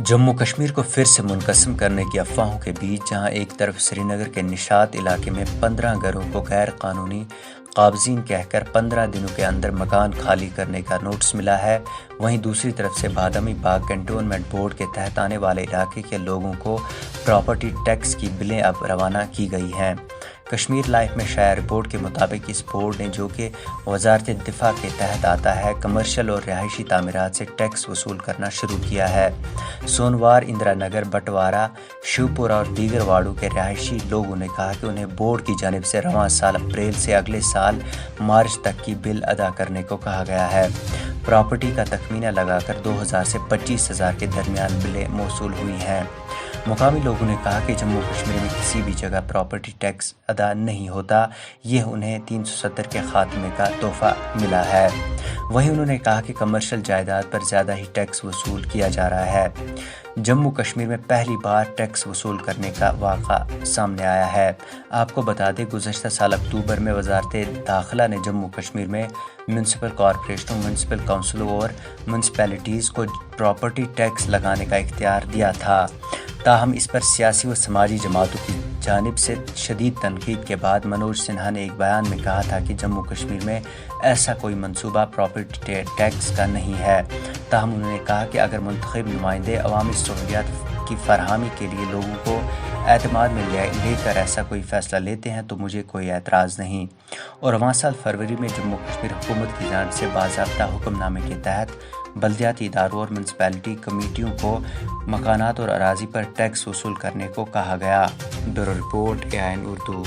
جموں کشمیر کو پھر سے منقسم کرنے کی افواہوں کے بیچ جہاں ایک طرف سری نگر کے نشاط علاقے میں 15 گھروں کو غیر قانونی قابضین کہہ کر 15 دنوں کے اندر مکان خالی کرنے کا نوٹس ملا ہے، وہیں دوسری طرف سے بادامی باغ کنٹونمنٹ بورڈ کے تحت آنے والے علاقے کے لوگوں کو پراپرٹی ٹیکس کی بلیں اب روانہ کی گئی ہیں۔ کشمیر لائف میں شائع رپورٹ کے مطابق اس بورڈ نے، جو کہ وزارت دفاع کے تحت آتا ہے، کمرشل اور رہائشی تعمیرات سے ٹیکس وصول کرنا شروع کیا ہے۔ سونوار، اندرا نگر، بٹوارہ، شیوپور اور دیگر وارڈوں کے رہائشی لوگوں نے کہا کہ انہیں بورڈ کی جانب سے رواں سال اپریل سے اگلے سال مارچ تک کی بل ادا کرنے کو کہا گیا ہے۔ پراپرٹی کا تخمینہ لگا کر 2000 سے 25,000 کے درمیان بلیں موصول ہوئی ہیں۔ مقامی لوگوں نے کہا کہ جموں کشمیر میں کسی بھی جگہ پراپرٹی ٹیکس ادا نہیں ہوتا، یہ انہیں 370 کے خاتمے کا تحفہ ملا ہے۔ وہیں انہوں نے کہا کہ کمرشل جائیداد پر زیادہ ہی ٹیکس وصول کیا جا رہا ہے۔ جموں کشمیر میں پہلی بار ٹیکس وصول کرنے کا واقعہ سامنے آیا ہے۔ آپ کو بتا دیں، گزشتہ سال اکتوبر میں وزارت داخلہ نے جموں کشمیر میں میونسپل کارپوریشنوں، میونسپل کونسلوں اور میونسپلٹیز کو پراپرٹی ٹیکس لگانے کا اختیار دیا تھا۔ تاہم اس پر سیاسی و سماجی جماعتوں کی جانب سے شدید تنقید کے بعد منوج سنہا نے ایک بیان میں کہا تھا کہ جموں کشمیر میں ایسا کوئی منصوبہ پراپرٹی ٹیکس کا نہیں ہے۔ تاہم انہوں نے کہا کہ اگر منتخب نمائندے عوامی سہولیات کی فراہمی کے لیے لوگوں کو اعتماد میں لے کر ایسا کوئی فیصلہ لیتے ہیں تو مجھے کوئی اعتراض نہیں۔ اور رواں سال فروری میں جموں کشمیر حکومت کی جانب سے باضابطہ حکم نامے کے تحت بلدیاتی اداروں اور میونسپلٹی کمیٹیوں کو مکانات اور اراضی پر ٹیکس وصول کرنے کو کہا گیا۔ Bureau report, AIN Urdu.